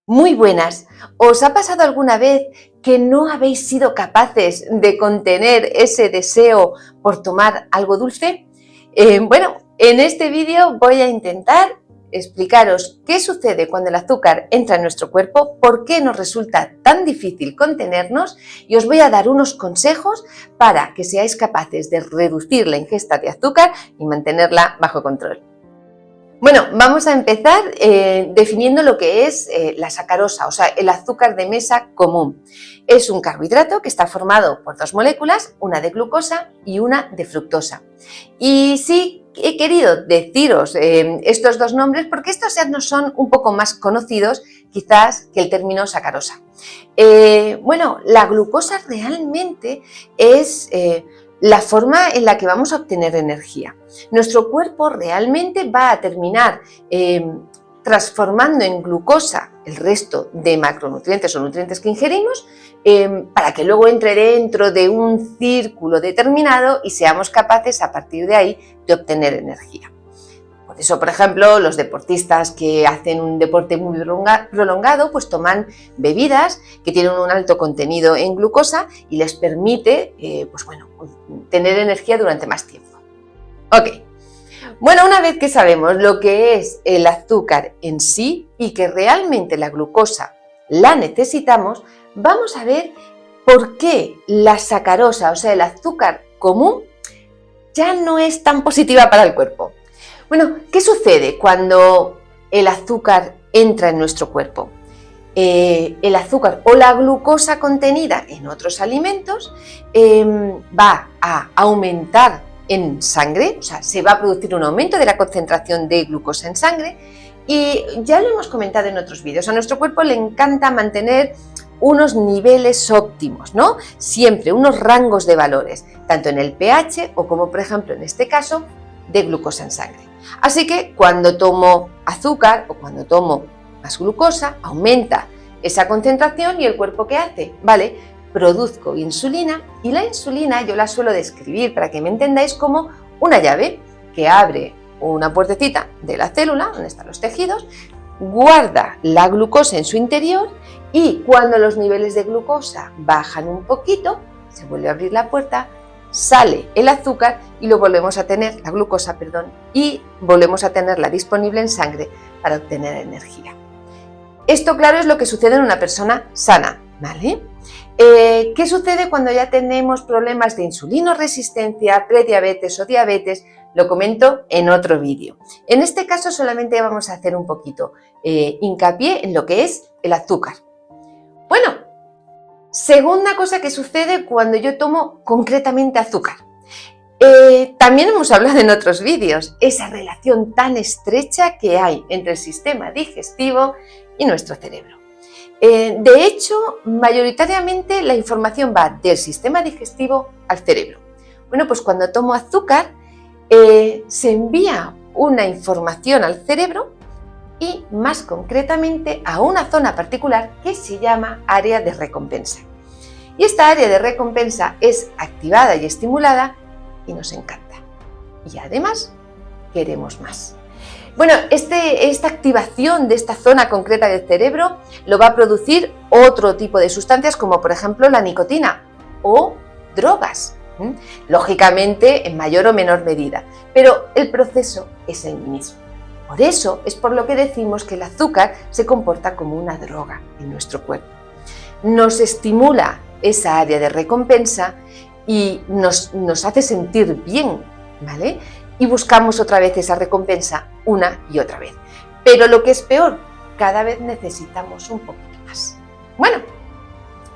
Muy buenas. ¿Os ha pasado alguna vez que no habéis sido capaces de contener ese deseo por tomar algo dulce? Bueno, en este vídeo voy a intentar explicaros qué sucede cuando el azúcar entra en nuestro cuerpo, por qué nos resulta tan difícil contenernos y os voy a dar unos consejos para que seáis capaces de reducir la ingesta de azúcar y mantenerla bajo control. Bueno, vamos a empezar definiendo lo que es la sacarosa, o sea, el azúcar de mesa común. Es un carbohidrato que está formado por dos moléculas, una de glucosa y una de fructosa. Y sí he querido deciros estos dos nombres porque estos ya nos son un poco más conocidos quizás que el término sacarosa. Bueno, la glucosa realmente es la forma en la que vamos a obtener energía. Nuestro cuerpo realmente va a terminar transformando en glucosa el resto de macronutrientes o nutrientes que ingerimos para que luego entre dentro de un círculo determinado y seamos capaces a partir de ahí de obtener energía. Por eso, por ejemplo, los deportistas que hacen un deporte muy prolongado, pues toman bebidas que tienen un alto contenido en glucosa y les permite, tener energía durante más tiempo. Ok. Bueno, una vez que sabemos lo que es el azúcar en sí y que realmente la glucosa la necesitamos, vamos a ver por qué la sacarosa, o sea, el azúcar común, ya no es tan positiva para el cuerpo. Bueno, ¿qué sucede cuando el azúcar entra en nuestro cuerpo? El azúcar o la glucosa contenida en otros alimentos va a aumentar en sangre, o sea, se va a producir un aumento de la concentración de glucosa en sangre y ya lo hemos comentado en otros vídeos, a nuestro cuerpo le encanta mantener unos niveles óptimos, ¿no? Siempre unos rangos de valores, tanto en el pH o como por ejemplo en este caso de glucosa en sangre. Así que cuando tomo azúcar o cuando tomo más glucosa, aumenta esa concentración y el cuerpo ¿qué hace? Vale, produzco insulina y la insulina yo la suelo describir para que me entendáis como una llave que abre una puertecita de la célula, donde están los tejidos, guarda la glucosa en su interior y cuando los niveles de glucosa bajan un poquito, se vuelve a abrir la puerta, sale el azúcar y lo volvemos a tener, la glucosa, perdón, y volvemos a tenerla disponible en sangre para obtener energía. Esto, claro, es lo que sucede en una persona sana, ¿vale? ¿Qué sucede cuando ya tenemos problemas de insulinoresistencia, prediabetes o diabetes? Lo comento en otro vídeo. En este caso solamente vamos a hacer un poquito hincapié en lo que es el azúcar. Bueno, segunda cosa que sucede cuando yo tomo concretamente azúcar. También hemos hablado en otros vídeos, esa relación tan estrecha que hay entre el sistema digestivo y nuestro cerebro. De hecho, mayoritariamente la información va del sistema digestivo al cerebro. Bueno, pues cuando tomo azúcar se envía una información al cerebro y más concretamente a una zona particular que se llama área de recompensa. Y esta área de recompensa es activada y estimulada y nos encanta. Y además queremos más. Bueno, esta activación de esta zona concreta del cerebro lo va a producir otro tipo de sustancias como por ejemplo la nicotina o drogas, lógicamente en mayor o menor medida, pero el proceso es el mismo. Por eso es por lo que decimos que el azúcar se comporta como una droga en nuestro cuerpo. Nos estimula esa área de recompensa y nos hace sentir bien, ¿vale? Y buscamos otra vez esa recompensa una y otra vez. Pero lo que es peor, cada vez necesitamos un poquito más. Bueno,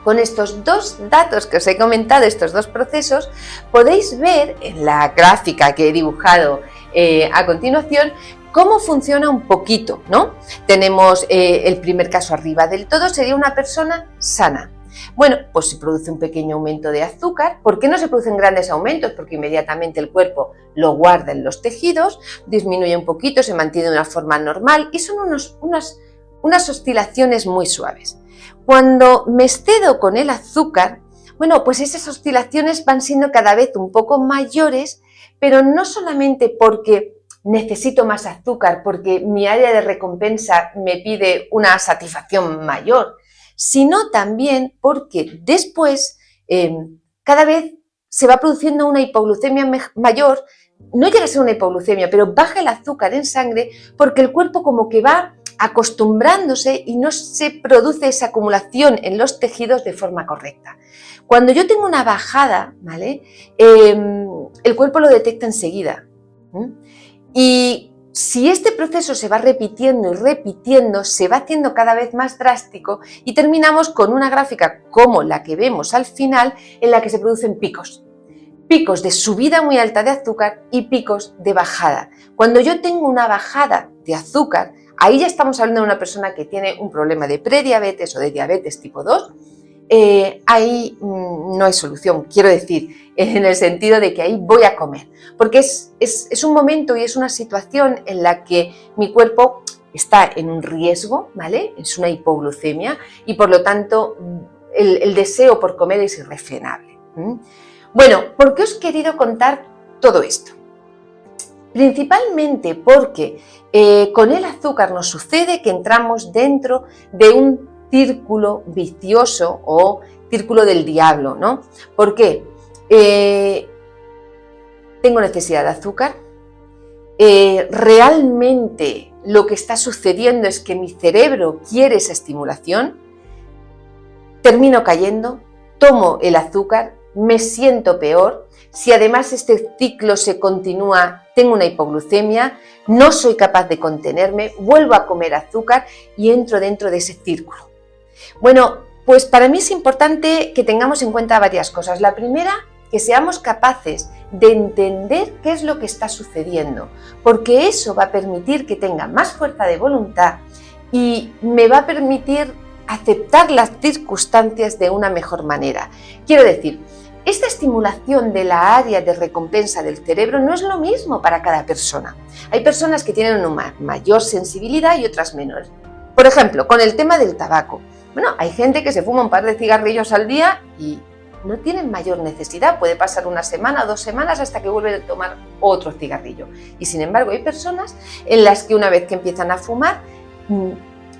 con estos dos datos que os he comentado, estos dos procesos, podéis ver en la gráfica que he dibujado a continuación cómo funciona un poquito, ¿no? Tenemos el primer caso arriba del todo, sería una persona sana. Bueno, pues se produce un pequeño aumento de azúcar. ¿Por qué no se producen grandes aumentos? Porque inmediatamente el cuerpo lo guarda en los tejidos, disminuye un poquito, se mantiene de una forma normal y son unas oscilaciones muy suaves. Cuando me excedo con el azúcar, bueno, pues esas oscilaciones van siendo cada vez un poco mayores, pero no solamente porque necesito más azúcar porque mi área de recompensa me pide una satisfacción mayor, sino también porque después cada vez se va produciendo una hipoglucemia mayor. No llega a ser una hipoglucemia, pero baja el azúcar en sangre porque el cuerpo como que va acostumbrándose y no se produce esa acumulación en los tejidos de forma correcta. Cuando yo tengo una bajada, ¿vale? El cuerpo lo detecta enseguida. Y si este proceso se va repitiendo y repitiendo, se va haciendo cada vez más drástico y terminamos con una gráfica como la que vemos al final, en la que se producen picos. Picos de subida muy alta de azúcar y picos de bajada. Cuando yo tengo una bajada de azúcar, ahí ya estamos hablando de una persona que tiene un problema de prediabetes o de diabetes tipo 2, ahí no hay solución, quiero decir, en el sentido de que ahí voy a comer, porque es un momento y es una situación en la que mi cuerpo está en un riesgo, ¿vale? Es una hipoglucemia y por lo tanto el deseo por comer es irrefrenable. Bueno, ¿por qué os he querido contar todo esto? Principalmente porque con el azúcar nos sucede que entramos dentro de un círculo vicioso o círculo del diablo, ¿no? ¿Por qué? Tengo necesidad de azúcar, realmente lo que está sucediendo es que mi cerebro quiere esa estimulación, termino cayendo, tomo el azúcar, me siento peor, si además este ciclo se continúa, tengo una hipoglucemia, no soy capaz de contenerme, vuelvo a comer azúcar y entro dentro de ese círculo. Bueno, pues para mí es importante que tengamos en cuenta varias cosas. La primera, que seamos capaces de entender qué es lo que está sucediendo, porque eso va a permitir que tenga más fuerza de voluntad y me va a permitir aceptar las circunstancias de una mejor manera. Quiero decir, esta estimulación de la área de recompensa del cerebro no es lo mismo para cada persona. Hay personas que tienen una mayor sensibilidad y otras menores. Por ejemplo, con el tema del tabaco. Bueno, hay gente que se fuma un par de cigarrillos al día y no tienen mayor necesidad. Puede pasar una semana o 2 semanas hasta que vuelven a tomar otro cigarrillo. Y sin embargo, hay personas en las que una vez que empiezan a fumar,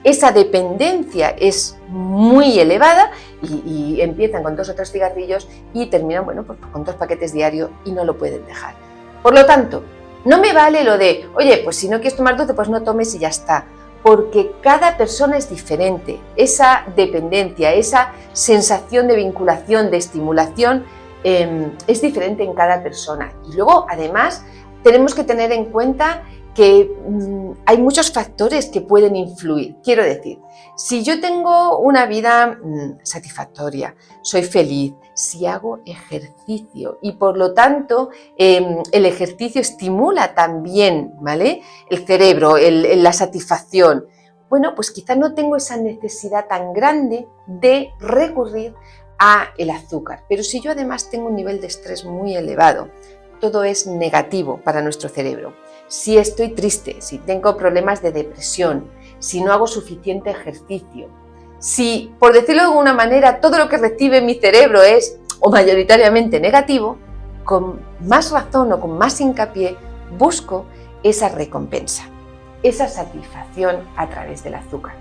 esa dependencia es muy elevada y empiezan con 2 o 3 cigarrillos y terminan, bueno, pues con 2 paquetes diarios y no lo pueden dejar. Por lo tanto, no me vale lo de, oye, pues si no quieres tomar dulce, pues no tomes y ya está. Porque cada persona es diferente. Esa dependencia, esa sensación de vinculación, de estimulación, es diferente en cada persona. Y luego, además, tenemos que tener en cuenta que hay muchos factores que pueden influir. Quiero decir, si yo tengo una vida satisfactoria, soy feliz, si hago ejercicio y por lo tanto el ejercicio estimula también, ¿vale?, el cerebro, la satisfacción, bueno, pues quizá no tengo esa necesidad tan grande de recurrir a el azúcar. Pero si yo además tengo un nivel de estrés muy elevado, todo es negativo para nuestro cerebro. Si estoy triste, si tengo problemas de depresión, si no hago suficiente ejercicio, si, por decirlo de alguna manera, todo lo que recibe mi cerebro es o mayoritariamente negativo, con más razón o con más hincapié busco esa recompensa, esa satisfacción a través del azúcar.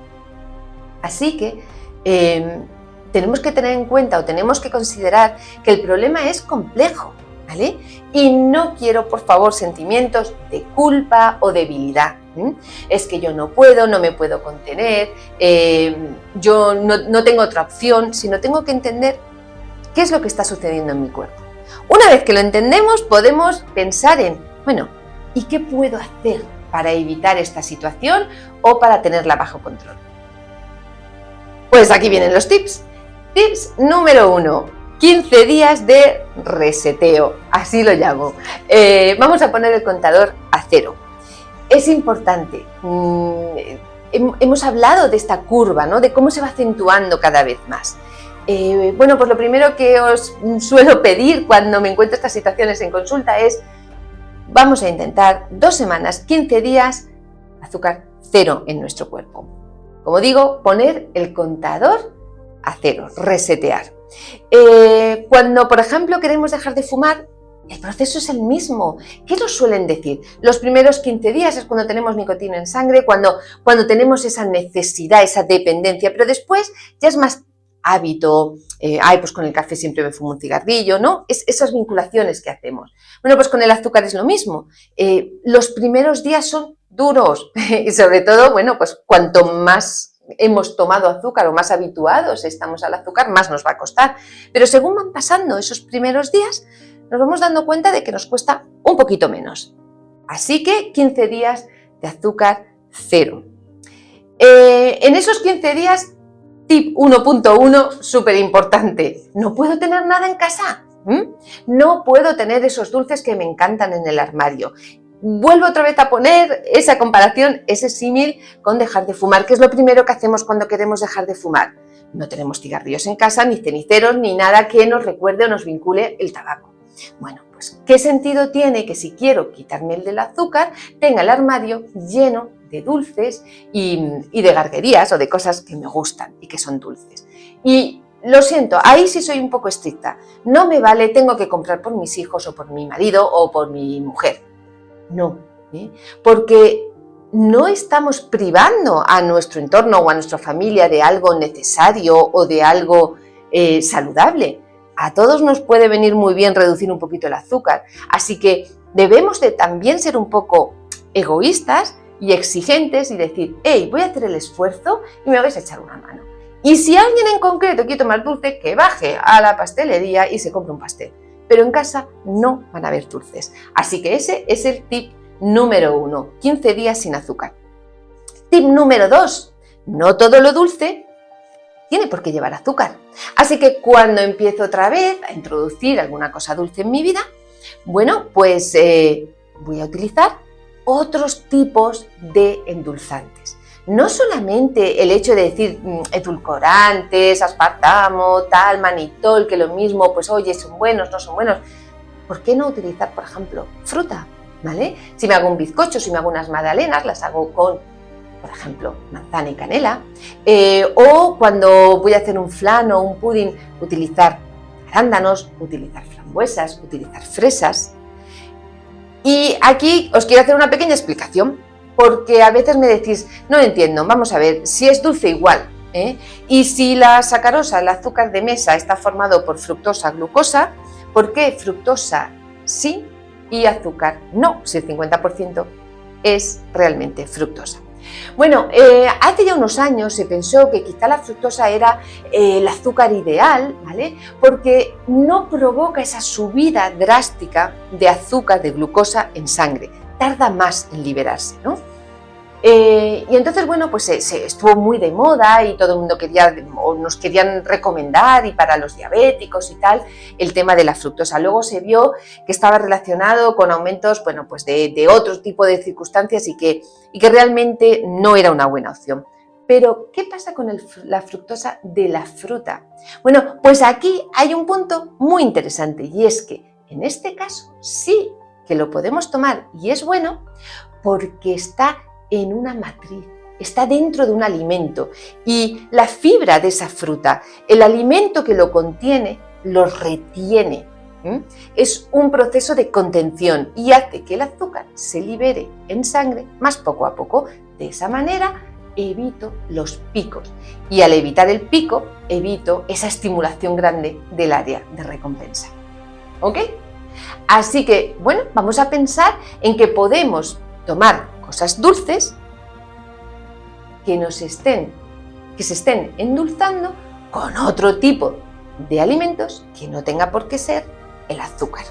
Así que tenemos que tener en cuenta o tenemos que considerar que el problema es complejo, ¿vale? Y no quiero, por favor, sentimientos de culpa o debilidad. Es que yo no puedo, no me puedo contener, yo no tengo otra opción, sino tengo que entender qué es lo que está sucediendo en mi cuerpo. Una vez que lo entendemos, podemos pensar en, bueno, ¿y qué puedo hacer para evitar esta situación o para tenerla bajo control? Pues aquí vienen los tips. Tips número 1. 15 días de reseteo, así lo llamo. Vamos a poner el contador a 0. Es importante. Hemos hablado de esta curva, ¿no?, de cómo se va acentuando cada vez más. Bueno, pues lo primero que os suelo pedir cuando me encuentro estas situaciones en consulta es, vamos a intentar 2 semanas, 15 días, azúcar 0 en nuestro cuerpo. Como digo, poner el contador a 0, resetear. Cuando, por ejemplo, queremos dejar de fumar, El proceso es el mismo. ¿Qué nos suelen decir? Los primeros 15 días es cuando tenemos nicotina en sangre, cuando tenemos esa necesidad, esa dependencia, pero después ya es más hábito. Pues con el café siempre me fumo un cigarrillo, ¿no? Esas vinculaciones que hacemos. Bueno, pues con el azúcar es lo mismo. Los primeros días son duros y sobre todo, bueno, pues cuanto más hemos tomado azúcar o más habituados estamos al azúcar, más nos va a costar. Pero según van pasando esos primeros días, nos vamos dando cuenta de que nos cuesta un poquito menos. Así que 15 días de azúcar cero. En esos 15 días, tip 1.1, súper importante. No puedo tener nada en casa. No puedo tener esos dulces que me encantan en el armario. Vuelvo otra vez a poner esa comparación, ese símil con dejar de fumar, que es lo primero que hacemos cuando queremos dejar de fumar. No tenemos cigarrillos en casa, ni ceniceros, ni nada que nos recuerde o nos vincule el tabaco. Bueno, pues ¿qué sentido tiene que si quiero quitarme el del azúcar, tenga el armario lleno de dulces y de garguerías o de cosas que me gustan y que son dulces? Y lo siento, ahí sí soy un poco estricta. No me vale, tengo que comprar por mis hijos o por mi marido o por mi mujer. No, porque no estamos privando a nuestro entorno o a nuestra familia de algo necesario o de algo saludable. A todos nos puede venir muy bien reducir un poquito el azúcar, así que debemos de también ser un poco egoístas y exigentes y decir, hey, voy a hacer el esfuerzo y me vais a echar una mano. Y si alguien en concreto quiere tomar dulce, que baje a la pastelería y se compre un pastel. Pero en casa no van a haber dulces. Así que ese es el tip número 1, 15 días sin azúcar. Tip número 2, no todo lo dulce tiene por qué llevar azúcar. Así que cuando empiezo otra vez a introducir alguna cosa dulce en mi vida, bueno, pues voy a utilizar otros tipos de endulzantes. No solamente el hecho de decir edulcorantes, aspartamo, tal, manitol, que lo mismo, pues oye, son buenos, no son buenos. ¿Por qué no utilizar, por ejemplo, fruta? ¿Vale? Si me hago un bizcocho, si me hago unas magdalenas, las hago con, por ejemplo, manzana y canela. O cuando voy a hacer un flan o un pudding, utilizar arándanos, utilizar frambuesas, utilizar fresas. Y aquí os quiero hacer una pequeña explicación, porque a veces me decís, no entiendo, vamos a ver, si es dulce igual, y si la sacarosa, el azúcar de mesa, está formado por fructosa, glucosa, ¿por qué fructosa sí y azúcar no, si el 50% es realmente fructosa? Bueno, hace ya unos años se pensó que quizá la fructosa era el azúcar ideal, ¿vale? Porque no provoca esa subida drástica de azúcar, de glucosa en sangre, tarda más en liberarse, ¿no? Y entonces, bueno, pues se estuvo muy de moda y todo el mundo quería, o nos querían recomendar, y para los diabéticos y tal, el tema de la fructosa. Luego se vio que estaba relacionado con aumentos, bueno, pues de otro tipo de circunstancias y que realmente no era una buena opción. Pero, ¿qué pasa con la fructosa de la fruta? Bueno, pues aquí hay un punto muy interesante, y es que en este caso sí que lo podemos tomar y es bueno porque está en una matriz, está dentro de un alimento, y la fibra de esa fruta, el alimento que lo contiene, lo retiene. Es un proceso de contención y hace que el azúcar se libere en sangre más poco a poco. De esa manera evito los picos, y al evitar el pico evito esa estimulación grande del área de recompensa. ¿Ok? Así que, bueno, vamos a pensar en que podemos tomar cosas dulces que se estén endulzando con otro tipo de alimentos que no tenga por qué ser el azúcar.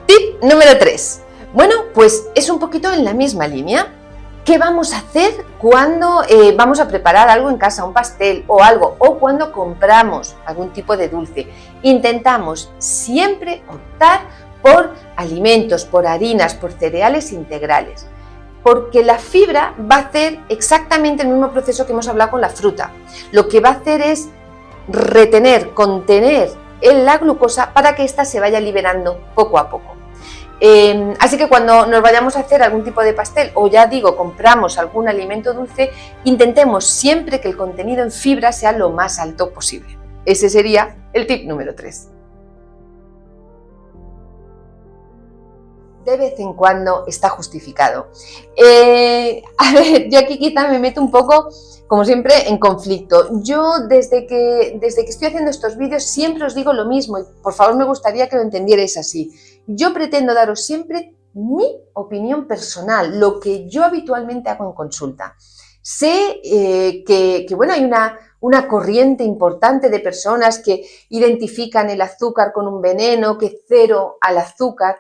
Tip número 3. Bueno, pues es un poquito en la misma línea. ¿Qué vamos a hacer cuando vamos a preparar algo en casa, un pastel o algo, o cuando compramos algún tipo de dulce? Intentamos siempre optar por alimentos, por harinas, por cereales integrales, porque la fibra va a hacer exactamente el mismo proceso que hemos hablado con la fruta. Lo que va a hacer es retener, contener la glucosa para que ésta se vaya liberando poco a poco. Así que cuando nos vayamos a hacer algún tipo de pastel, o ya digo, compramos algún alimento dulce, intentemos siempre que el contenido en fibra sea lo más alto posible. Ese sería el tip número 3. de vez en cuando está justificado. A ver, yo aquí quizá me meto un poco, como siempre, en conflicto. Yo desde que estoy haciendo estos vídeos siempre os digo lo mismo y por favor me gustaría que lo entendierais así. Yo pretendo daros siempre mi opinión personal, lo que yo habitualmente hago en consulta. Sé que bueno, hay una corriente importante de personas que identifican el azúcar con un veneno, que cero al azúcar.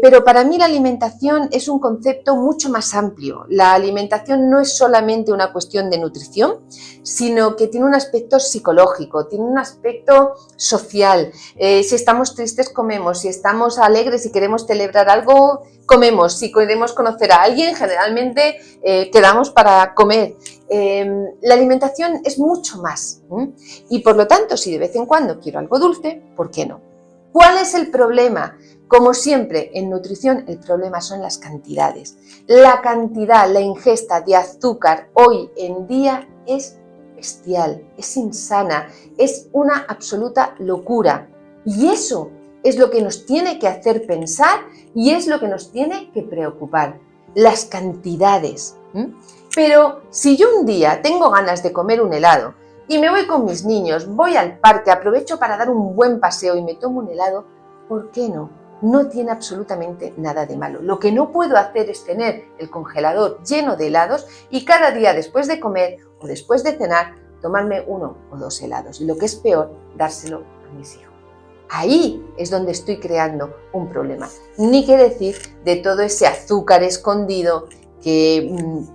Pero para mí la alimentación es un concepto mucho más amplio. La alimentación no es solamente una cuestión de nutrición, sino que tiene un aspecto psicológico, tiene un aspecto social. Si estamos tristes, comemos. Si estamos alegres y queremos celebrar algo, comemos. Si queremos conocer a alguien, generalmente quedamos para comer. La alimentación es mucho más. Y por lo tanto, si de vez en cuando quiero algo dulce, ¿por qué no? ¿Cuál es el problema? Como siempre, en nutrición el problema son las cantidades. La cantidad, la ingesta de azúcar hoy en día es bestial, es insana, es una absoluta locura. Y eso es lo que nos tiene que hacer pensar y es lo que nos tiene que preocupar. Las cantidades. Pero si yo un día tengo ganas de comer un helado y me voy con mis niños, voy al parque, aprovecho para dar un buen paseo y me tomo un helado, ¿por qué no? No tiene absolutamente nada de malo. Lo que no puedo hacer es tener el congelador lleno de helados y cada día después de comer o después de cenar tomarme 1 o 2 helados. Y lo que es peor, dárselo a mis hijos. Ahí es donde estoy creando un problema. Ni qué decir de todo ese azúcar escondido que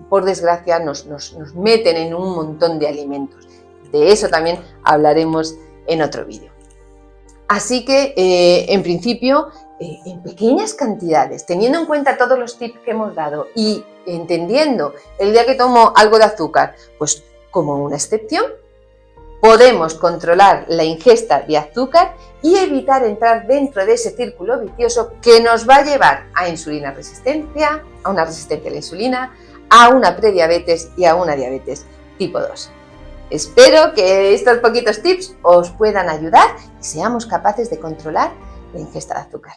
por desgracia nos meten en un montón de alimentos. De eso también hablaremos en otro vídeo. Así que, en principio, en pequeñas cantidades, teniendo en cuenta todos los tips que hemos dado y entendiendo el día que tomo algo de azúcar, pues como una excepción, podemos controlar la ingesta de azúcar y evitar entrar dentro de ese círculo vicioso que nos va a llevar a insulina resistencia, a una resistencia a la insulina, a una prediabetes y a una diabetes tipo 2. Espero que estos poquitos tips os puedan ayudar y seamos capaces de controlar la ingesta de azúcar.